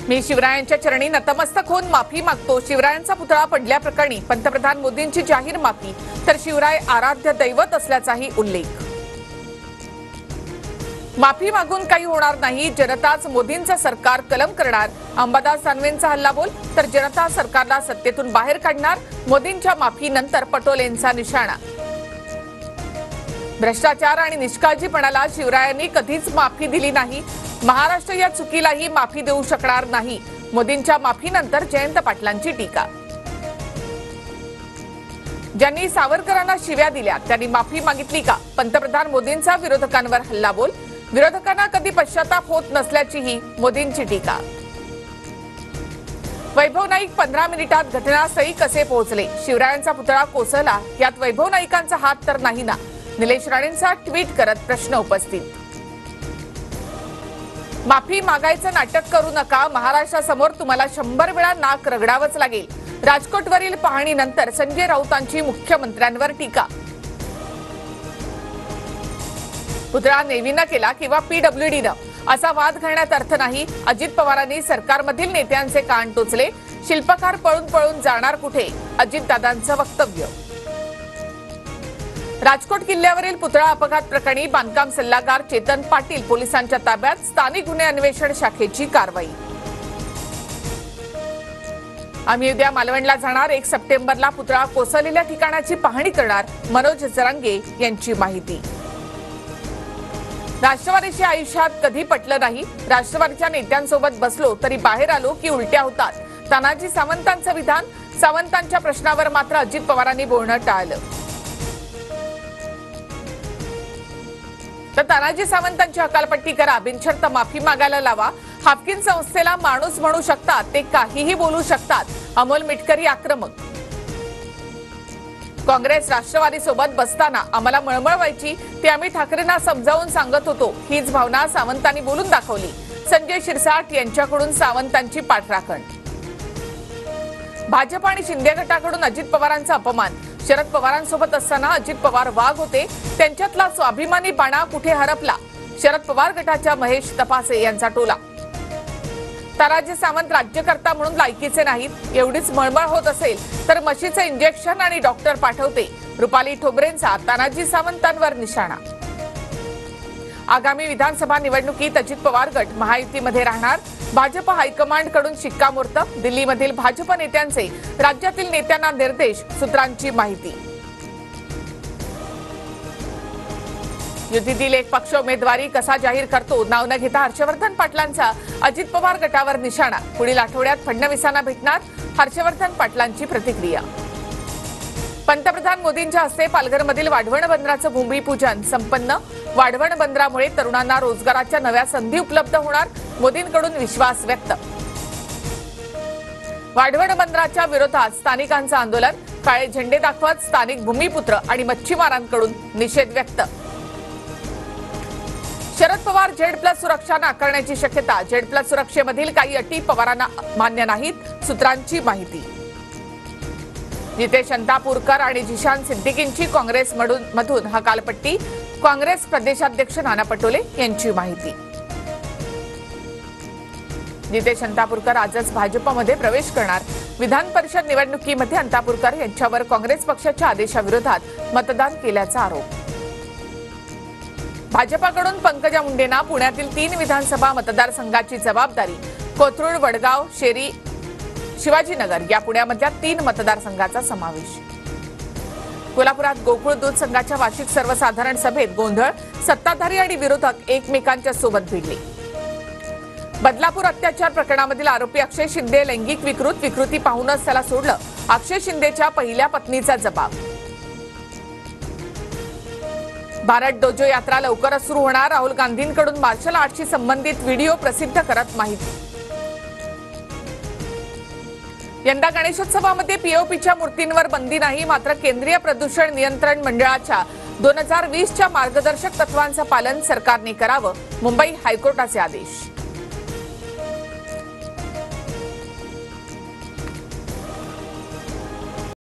मी शिवरायांच्या चरणी नतमस्तक होऊन माफी मागतो। शिवरायांचा पुतळा पडल्याप्रकरणी पंतप्रधान मोदींची जाहीर माफी, तर शिवराय आराध्य दैवत असल्याचाही उल्लेख। माफी मागून काही होणार नाही, जनताच मोदींचं सरकार कलम करणार। अंबादास दानवेंचा हल्लाबोल, तर जनता सरकारला सत्तेतून बाहेर काढणार। मोदींच्या माफीनंतर पटोलेंचा निशाणा। भ्रष्टाचार आणि निष्काळजीपणाला शिवरायांनी कधीच माफी दिली नाही। महाराष्ट्र या चुकीलाही माफी देऊ शकणार नाही। मोदींच्या माफीनंतर जयंत पाटलांची टीका। ज्यांनी सावरकरांना शिव्या दिल्या त्यांनी माफी मागितली का? पंतप्रधान मोदींचा विरोधकांवर हल्लाबोल। विरोधकांना कधी पश्चाताप होत नसल्याचीही मोदींची टीका। वैभव नाईक 15 मिनिटात घटनास्थळी कसे पोहोचले? शिवरायांचा पुतळा कोसळला, यात वैभव नाईकांचा हात तर नाही ना? निलेश राणेंचा ट्विट करत प्रश्न उपस्थित। माफी मागायचं नाटक करू नका, महाराष्ट्रासमोर तुम्हाला 100 वेळा नाक रगडावंच लागेल। राजकोटवरील पाहणीनंतर संजय राऊतांची मुख्यमंत्र्यांवर टीका। पुतळा नेव्हीनं केला किंवा पीडब्ल्यूडीनं, असा वाद घालण्यात अर्थ नाही। अजित पवारांनी सरकारमधील नेत्यांचे कान टोचले। शिल्पकार पळून पळून जाणार कुठे? अजितदादांचं वक्तव्य। राजकोट किल्ल्यावरील पुतळा अपघात प्रकरणी बांधकाम सल्लागार चेतन पाटील पोलिसांच्या ताब्यात, स्थानिक गुन्हे अन्वेषण शाखेची कारवाई। आम्ही उद्या मालवणला जाणार, 1 सप्टेंबरला पुतळा कोसळलेल्या ठिकाणाची पाहणी करणार, मनोज जरांगे यांची माहिती। राष्ट्रवादीशी आयुष्यात कधी पटलं नाही, राष्ट्रवादीच्या नेत्यांसोबत बसलो तरी बाहेर आलो की उलट्या होतात, तानाजी सावंतांचं विधान। सावंतांच्या प्रश्नावर मात्र अजित पवारांनी बोलणं टाळलं। तर तानाजी सावंतांची हकालपट्टी करा, बिनशर्त माफी मागायला लावा। हाफकिन संस्थेला माणूस म्हणू शकतात, ते काहीही बोलू शकतात, अमोल मिटकरी आक्रमक। काँग्रेस राष्ट्रवादी सोबत बसताना आम्हाला मळमळ व्हायची, ते आम्ही ठाकरेंना समजावून सांगत होतो, हीच भावना सावंतांनी बोलून दाखवली। संजय शिरसाट यांच्याकडून सावंतांची पाठराखण। भाजप आणि शिंदे गटाकडून अजित पवारांचा अपमान। शरद पवारांसोबत असताना अजित पवार वाघ होते, त्यांच्यातला स्वाभिमानी बाणा कुठे हरपला? शरद पवार गटाच्या महेश तपासे यांचा टोला। तानाजी सावंत राज्यकर्ता म्हणून लायकीचे नाहीत, एवढीच मळमळ होत असेल तर म्हशीचे इंजेक्शन आणि डॉक्टर पाठवते। रुपाली ठोबरेंचा तानाजी सावंतांवर निशाणा। आगामी विधानसभा निवडणुकीत अजित पवार गट महायुतीमध्ये राहणार, भाजप हायकमांडकडून शिक्कामोर्तब। दिल्लीमधील भाजप नेत्यांचे राज्यातील नेत्यांना निर्देश, सूत्रांची माहिती। युतीतील एक पक्ष उमेदवारी कसा जाहीर करतो, नाव न घेता हर्षवर्धन पाटलांचा अजित पवार गटावर निशाणा। पुढील आठवड्यात फडणवीसांना भेटणार, हर्षवर्धन पाटलांची प्रतिक्रिया। पंतप्रधान मोदींच्या हस्ते पालघरमधील वाढवण बंदराचं भूमिपूजन संपन्न। वाढवण बंदरामुळे तरुणांना रोजगाराच्या नव्या संधी उपलब्ध होणार, मोदींकडून विश्वास व्यक्त। वाढवण बंदराच्या विरोधात स्थानिकांचं आंदोलन, काळे झेंडे दाखवत स्थानिक भूमिपुत्र आणि मच्छीमारांकडून निषेध व्यक्त। शरद पवार Z+ सुरक्षा नाकारण्याची शक्यता, Z+ सुरक्षेमधील काही अटी पवारांना मान्य नाहीत, सूत्रांची माहिती। जितेश अंतापूरकर आणि जिशान सिद्दीकींची काँग्रेसमधून हकालपट्टी, काँग्रेस प्रदेशाध्यक्ष नाना पटोले यांची माहिती। जितेश अंतापूरकर आजच भाजपमध्ये प्रवेश करणार। विधान परिषद निवडणुकीमध्ये अंतापूरकर यांच्यावर काँग्रेस पक्षाच्या आदेशाविरोधात मतदान केल्याचा आरोप। भाजपाकडून पंकजा मुंडेंना पुण्यातील 3 विधानसभा मतदारसंघाची जबाबदारी, कोथरूड, वडगाव, शेरी, शिवाजीनगर या पुण्यामधल्या 3 मतदारसंघाचा समावेश। कोल्हापुरात गोकुळ दूध संघाच्या वार्षिक सर्वसाधारण सभेत गोंधळ, सत्ताधारी आणि विरोधक एकमेकांच्या सोबत भिडले। बदलापूर अत्याचार प्रकरणामधील आरोपी अक्षय शिंदे लैंगिक विकृती पाहूनच त्याला सोडलं, अक्षय शिंदेच्या पहिल्या पत्नीचा जबाब। भारत डोजो यात्रा लवकरच सुरू होणार, राहुल गांधींकडून मार्शल आर्टशी संबंधित व्हिडिओ प्रसिद्ध करत माहिती। यंदा गणेशोत्सवामध्ये पीओपीच्या मूर्तींवर बंदी नाही, मात्र केंद्रीय प्रदूषण नियंत्रण मंडळाच्या 2020च्या मार्गदर्शक तत्वांचं पालन सरकारने करावं, मुंबई हायकोर्टाचे आदेश।